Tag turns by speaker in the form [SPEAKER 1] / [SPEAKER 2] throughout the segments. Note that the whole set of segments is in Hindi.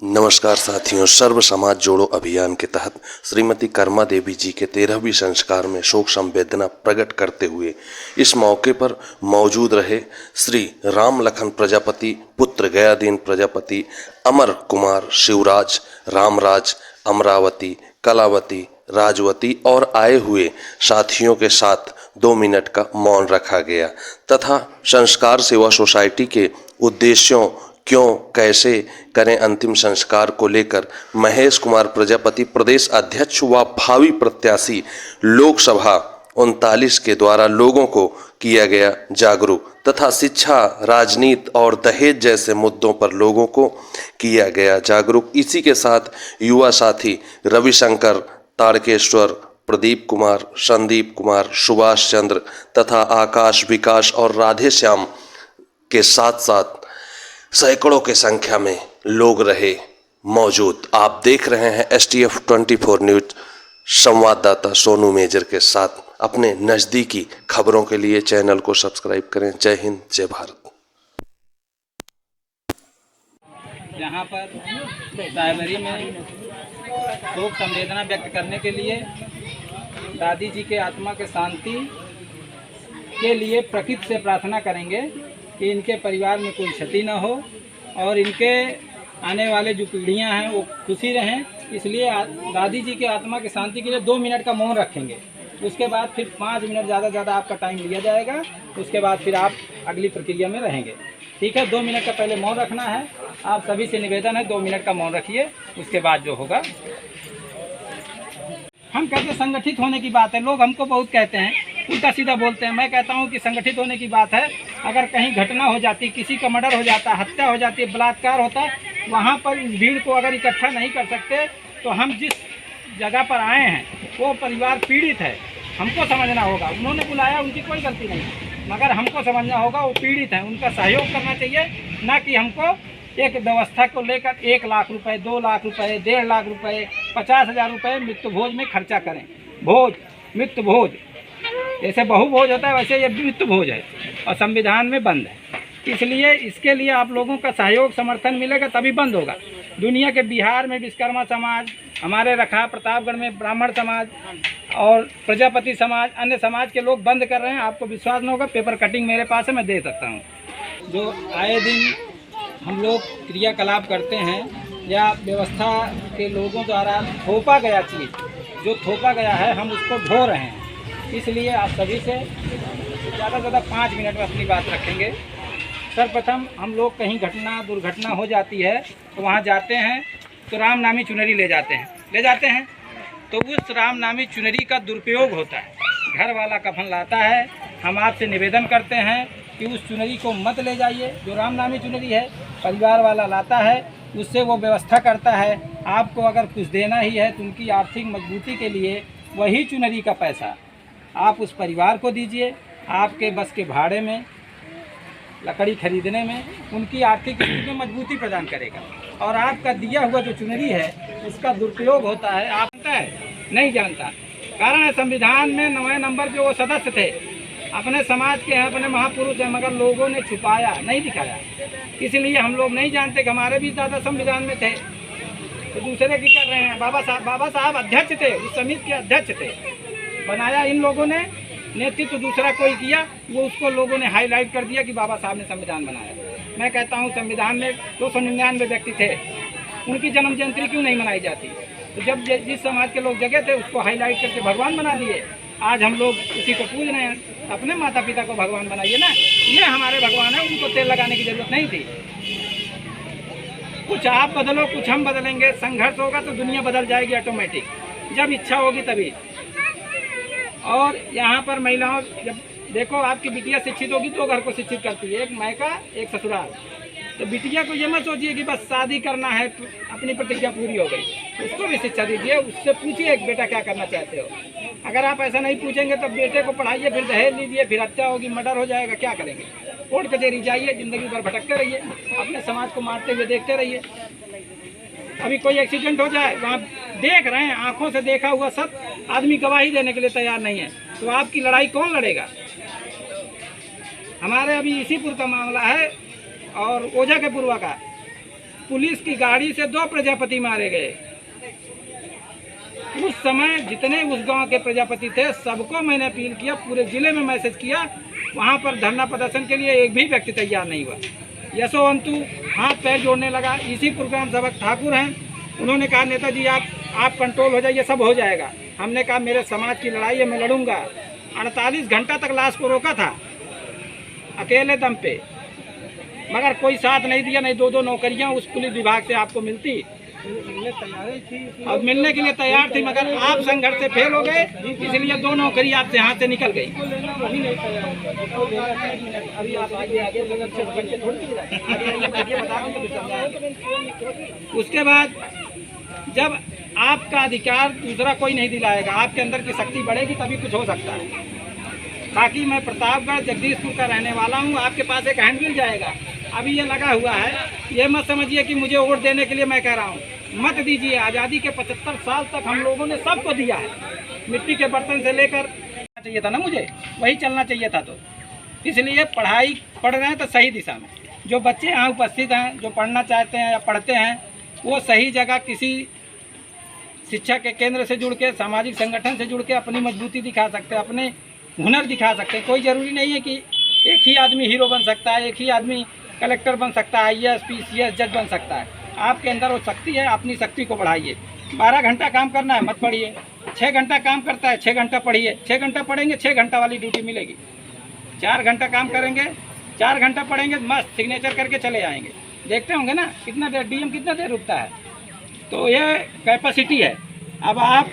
[SPEAKER 1] नमस्कार साथियों, सर्व समाज जोड़ो अभियान के तहत श्रीमती कर्मा देवी जी के 13वीं संस्कार में शोक संवेदना प्रकट करते हुए इस मौके पर मौजूद रहे श्री राम लखन प्रजापति, पुत्र गयादीन प्रजापति, अमर कुमार, शिवराज, रामराज, अमरावती, कलावती, राजवती और आए हुए साथियों के साथ 2 मिनट का मौन रखा गया तथा संस्कार सेवा सोसाइटी के उद्देश्यों, क्यों, कैसे करें अंतिम संस्कार को लेकर महेश कुमार प्रजापति, प्रदेश अध्यक्ष व भावी प्रत्याशी, लोकसभा 39 के द्वारा लोगों को किया गया जागरूक तथा शिक्षा, राजनीति और दहेज जैसे मुद्दों पर लोगों को किया गया जागरूक। इसी के साथ युवा साथी रविशंकर, तारकेश्वर, प्रदीप कुमार, संदीप कुमार, सुभाष चंद्र तथा आकाश, विकास और राधे श्याम के साथ साथ सैकड़ों की संख्या में लोग रहे मौजूद। आप देख रहे हैं STF 24 न्यूज संवाददाता सोनू मेजर के साथ। अपने नज़दीकी खबरों के लिए चैनल को सब्सक्राइब करें। जय हिंद, जय भारत।
[SPEAKER 2] यहाँ पर रायबरी में शोक संवेदना व्यक्त करने के लिए दादी जी के आत्मा के शांति के लिए प्रकृति से प्रार्थना करेंगे कि इनके परिवार में कोई क्षति न हो और इनके आने वाले जो पीढ़ियां हैं वो खुशी रहें। इसलिए दादी जी के आत्मा की शांति के लिए 2 मिनट का मौन रखेंगे। उसके बाद फिर 5 मिनट ज़्यादा आपका टाइम लिया जाएगा। उसके बाद फिर आप अगली प्रक्रिया में रहेंगे। ठीक है, 2 मिनट का पहले मौन रखना है। आप सभी से निवेदन है 2 मिनट का मौन रखिए। उसके बाद जो होगा, हम कहते संगठित होने की बात है। लोग हमको बहुत कहते हैं, उल्टा सीधा बोलते हैं। मैं कहता हूं कि संगठित होने की बात है। अगर कहीं घटना हो जाती, किसी का मर्डर हो जाता, हत्या हो जाती है, बलात्कार होता है, वहां पर इस भीड़ को अगर इकट्ठा नहीं कर सकते तो हम जिस जगह पर आए हैं वो परिवार पीड़ित है, हमको समझना होगा। उन्होंने बुलाया, उनकी कोई गलती नहीं, मगर हमको समझना होगा वो पीड़ित है, उनका सहयोग करना चाहिए। ना कि हमको एक व्यवस्था को लेकर 1 लाख रुपए, 2 लाख रुपए, 1.5 लाख रुपए, 50,000 रुपए मृत्यु भोज में खर्चा करें। भोज, मृत्यु भोज, जैसे बहु भोज होता है वैसे ये मृत्यु भोज है और संविधान में बंद है। इसलिए इसके लिए आप लोगों का सहयोग, समर्थन मिलेगा तभी बंद होगा। दुनिया के बिहार में विश्वकर्मा समाज, हमारे रखा प्रतापगढ़ में ब्राह्मण समाज और प्रजापति समाज, अन्य समाज के लोग बंद कर रहे हैं। आपको विश्वास न होगा, पेपर कटिंग मेरे पास है, मैं दे सकता हूँ। जो आए दिन हम लोग क्रियाकलाप करते हैं या व्यवस्था के लोगों द्वारा थोपा गया चीज़, जो थोपा गया है, हम उसको ढो रहे हैं। इसलिए आप सभी से ज़्यादा से ज़्यादा 5 मिनट में अपनी बात रखेंगे। सर्वप्रथम हम लोग कहीं घटना, दुर्घटना हो जाती है तो वहाँ जाते हैं तो राम नामी चुनरी ले जाते हैं तो उस राम नामी चुनरी का दुरुपयोग होता है। घर वाला कफन लाता है, हम आपसे निवेदन करते हैं कि उस चुनरी को मत ले जाइए। जो राम नामी चुनरी है, परिवार वाला लाता है, उससे वो व्यवस्था करता है। आपको अगर कुछ देना ही है तो उनकी आर्थिक मजबूती के लिए वही चुनरी का पैसा आप उस परिवार को दीजिए। आपके बस के भाड़े में, लकड़ी खरीदने में उनकी आर्थिक स्थिति में मजबूती प्रदान करेगा। और आपका दिया हुआ जो चुनरी है उसका दुरुपयोग होता है, आप जानता है, नहीं जानता। कारण है संविधान में 9वें नंबर पे वो सदस्य थे, अपने समाज के हैं, अपने महापुरुष हैं, मगर लोगों ने छुपाया, नहीं दिखाया। इसलिए हम लोग नहीं जानते कि हमारे भी दादा संविधान में थे तो दूसरे की कर रहे हैं। बाबा साहब अध्यक्ष थे, उस समिति के अध्यक्ष थे। बनाया इन लोगों ने, नेतृत्व दूसरा कोई किया, वो उसको लोगों ने हाईलाइट कर दिया कि बाबा साहब ने संविधान बनाया। मैं कहता हूँ संविधान में 299 व्यक्ति थे, उनकी जन्म जयंती क्यों नहीं मनाई जाती? तो जब जिस समाज के लोग जगह थे उसको हाईलाइट करके भगवान बना दिए। आज हम लोग उसी को पूज रहे हैं। अपने माता पिता को भगवान बनाइए ना, ये हमारे भगवान है, उनको तेल लगाने की जरूरत नहीं थी। कुछ आप बदलो, कुछ हम बदलेंगे। संघर्ष होगा तो दुनिया बदल जाएगी ऑटोमेटिक, जब इच्छा होगी तभी। और यहाँ पर महिलाओं, जब देखो आपकी बिटिया शिक्षित होगी तो घर को शिक्षित करती है, एक मायका एक ससुराल। तो बिटिया को ये मत सोचिए कि बस शादी करना है, अपनी प्रतिज्ञा पूरी हो गई, उसको भी शिक्षा दीजिए। उससे पूछिए एक बेटा क्या करना चाहते हो। अगर आप ऐसा नहीं पूछेंगे तो बेटे को पढ़ाइए, फिर दहेज लीजिए, फिर हत्या होगी, मर्डर हो जाएगा, क्या करेंगे? कोर्ट कचहरी जाइए, ज़िंदगी भर भटकते रहिए, अपने समाज को मारते हुए देखते रहिए। अभी कोई एक्सीडेंट हो जाए, वहाँ देख रहे हैं, आंखों से देखा हुआ सब आदमी गवाही देने के लिए तैयार नहीं है, तो आपकी लड़ाई कौन लड़ेगा? हमारे अभी इसीपुर का मामला है और ओझा के पुरवा का। पुलिस की गाड़ी से 2 प्रजापति मारे गए। उस समय जितने उस गांव के प्रजापति थे सबको मैंने अपील किया, पूरे जिले में मैसेज किया, वहां पर धरना प्रदर्शन के लिए एक भी व्यक्ति तैयार नहीं हुआ। यशोवंतु हाथ पैर जोड़ने लगा। इसी प्रोग्राम सेवक ठाकुर हैं, उन्होंने कहा नेताजी आप कंट्रोल हो जाइए, सब हो जाएगा। हमने कहा मेरे समाज की लड़ाई है, मैं लड़ूंगा। 48 घंटा तक लाश को रोका था अकेले दम पे, मगर कोई साथ नहीं दिया। नहीं 2-2 नौकरियां उस पुलिस विभाग से आपको मिलती और मिलने के लिए तैयार थी, मगर आप संघर्ष से फेल हो गए, इसलिए 2 नौकरी आपसे हाथ से निकल गई। उसके बाद जब आपका अधिकार दूसरा कोई नहीं दिलाएगा, आपके अंदर की शक्ति बढ़ेगी तभी कुछ हो सकता है। बाकी मैं प्रतापगढ़ जगदीशपुर का रहने वाला हूँ, आपके पास एक हैंड मिल जाएगा, अभी ये लगा हुआ है। ये मत समझिए कि मुझे वोट देने के लिए मैं कह रहा हूँ, मत दीजिए। आज़ादी के 75 साल तक हम लोगों ने सबको दिया है, मिट्टी के बर्तन से लेकर चाहिए था ना, मुझे वही चलना चाहिए था। तो इसलिए पढ़ाई पढ़ रहे हैं तो सही दिशा में। जो बच्चे यहाँ उपस्थित हैं, जो पढ़ना चाहते हैं या पढ़ते हैं, वो सही जगह किसी शिक्षा के केंद्र से जुड़ के, सामाजिक संगठन से जुड़ के अपनी मजबूती दिखा सकते हैं, अपने हुनर दिखा सकते हैं। कोई ज़रूरी नहीं है कि एक ही आदमी हीरो बन सकता है, एक ही आदमी कलेक्टर बन सकता है, IAS PCS जज बन सकता है। आपके अंदर वो शक्ति है, अपनी शक्ति को बढ़ाइए। 12 घंटा काम करना है, मत पढ़िए। 6 घंटा काम करता है, 6 घंटा पढ़िए। 6 घंटा पढ़ेंगे, 6 घंटा वाली ड्यूटी मिलेगी। 4 घंटा काम करेंगे, 4 घंटा पढ़ेंगे, मस्त सिग्नेचर करके चले आएंगे। देखते होंगे ना कितना देर DM कितना देर रुकता है। तो ये कैपेसिटी है। अब आप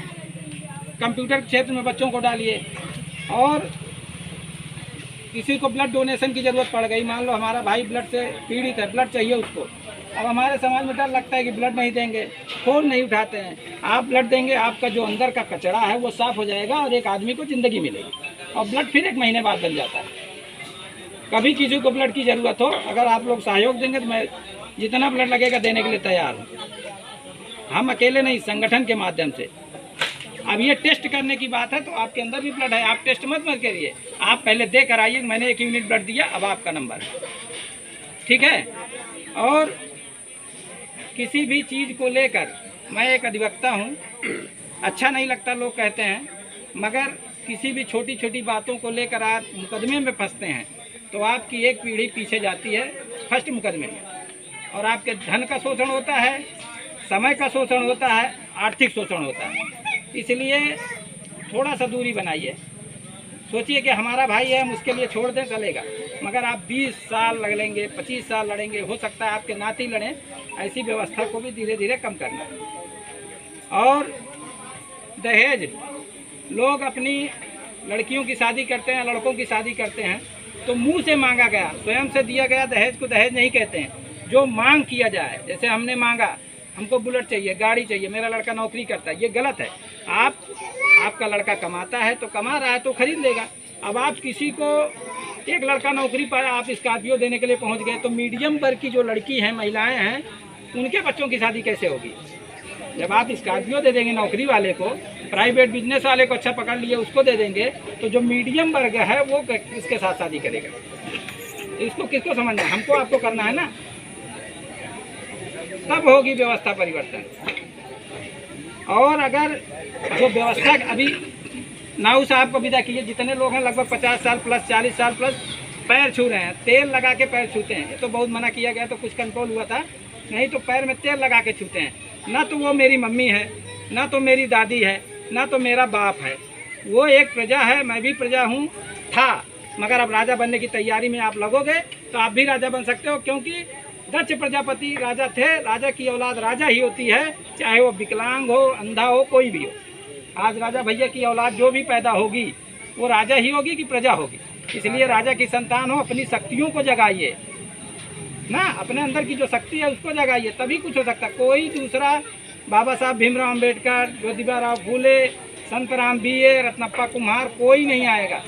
[SPEAKER 2] कंप्यूटर क्षेत्र में बच्चों को डालिए, और किसी को ब्लड डोनेशन की ज़रूरत पड़ गई, मान लो हमारा भाई ब्लड से पीड़ित है, ब्लड चाहिए उसको। अब हमारे समाज में डर लगता है कि ब्लड नहीं देंगे, फ़ोन नहीं उठाते हैं। आप ब्लड देंगे, आपका जो अंदर का कचरा है वो साफ़ हो जाएगा और एक आदमी को ज़िंदगी मिलेगी। और ब्लड फिर 1 महीने बाद बन जाता है। कभी किसी को ब्लड की ज़रूरत हो, अगर आप लोग सहयोग देंगे तो मैं जितना ब्लड लगेगा देने के लिए तैयार हूँ। हम अकेले नहीं, संगठन के माध्यम से। अब ये टेस्ट करने की बात है, तो आपके अंदर भी ब्लड है, आप टेस्ट मत करिए, आप पहले दे कर आइए। मैंने 1 यूनिट ब्लड दिया, अब आपका नंबर है, ठीक है। और किसी भी चीज़ को लेकर मैं एक अधिवक्ता हूँ, अच्छा नहीं लगता लोग कहते हैं, मगर किसी भी छोटी छोटी बातों को लेकर आप मुकदमे में फंसते हैं तो आपकी एक पीढ़ी पीछे जाती है फर्स्ट मुकदमे में, और आपके धन का शोषण होता है, समय का शोषण होता है, आर्थिक शोषण होता है। इसलिए थोड़ा सा दूरी बनाइए। सोचिए कि हमारा भाई है, हम उसके लिए छोड़ दें चलेगा, मगर आप 20 साल लड़ेंगे, 25 साल लड़ेंगे, हो सकता है आपके नाती लड़ें। ऐसी व्यवस्था को भी धीरे धीरे कम करना है। और दहेज, लोग अपनी लड़कियों की शादी करते हैं, लड़कों की शादी करते हैं तो मुंह से मांगा गया, स्वयं से दिया गया दहेज को दहेज नहीं कहते हैं। जो मांग किया जाए, जैसे हमने मांगा हमको बुलेट चाहिए, गाड़ी चाहिए, मेरा लड़का नौकरी करता है, ये गलत है। आपका लड़का कमाता है तो कमा रहा है तो खरीद लेगा। अब आप किसी को, एक लड़का नौकरी पर आप स्कॉर्पियो देने के लिए पहुंच गए, तो मीडियम वर्ग की जो लड़की हैं, महिलाएं हैं, उनके बच्चों की शादी कैसे होगी? जब आप स्कॉर्पियो दे देंगे नौकरी वाले को, प्राइवेट बिजनेस वाले को अच्छा पकड़ लिए उसको दे देंगे, तो जो मीडियम वर्ग है वो किसके साथ शादी करेगा? इसको किसको समझना है? हमको आपको करना है ना, तब होगी व्यवस्था परिवर्तन। और अगर जो व्यवस्था अभी नाऊ साहब को विदा कीजिए, जितने लोग हैं लगभग 50 साल प्लस, 40 साल प्लस पैर छू रहे हैं, तेल लगा के पैर छूते हैं। ये तो बहुत मना किया गया तो कुछ कंट्रोल हुआ था, नहीं तो पैर में तेल लगा के छूते हैं। ना तो वो मेरी मम्मी है, ना तो मेरी दादी है, ना तो मेरा बाप है। वो एक प्रजा है, मैं भी प्रजा हूँ था, मगर अब राजा बनने की तैयारी में आप लगोगे तो आप भी राजा बन सकते हो, क्योंकि दक्ष प्रजापति राजा थे। राजा की औलाद राजा ही होती है, चाहे वो विकलांग हो, अंधा हो, कोई भी हो। आज राजा भैया की औलाद जो भी पैदा होगी वो राजा ही होगी कि प्रजा होगी। इसलिए राजा की संतान हो, अपनी शक्तियों को जगाइए ना, अपने अंदर की जो शक्ति है उसको जगाइए, तभी कुछ हो सकता है। कोई दूसरा बाबा साहब भीमराव अम्बेडकर, ज्योतिबा राव फूले, संत राम BA, रत्नप्पा कुम्हार, कोई नहीं आएगा।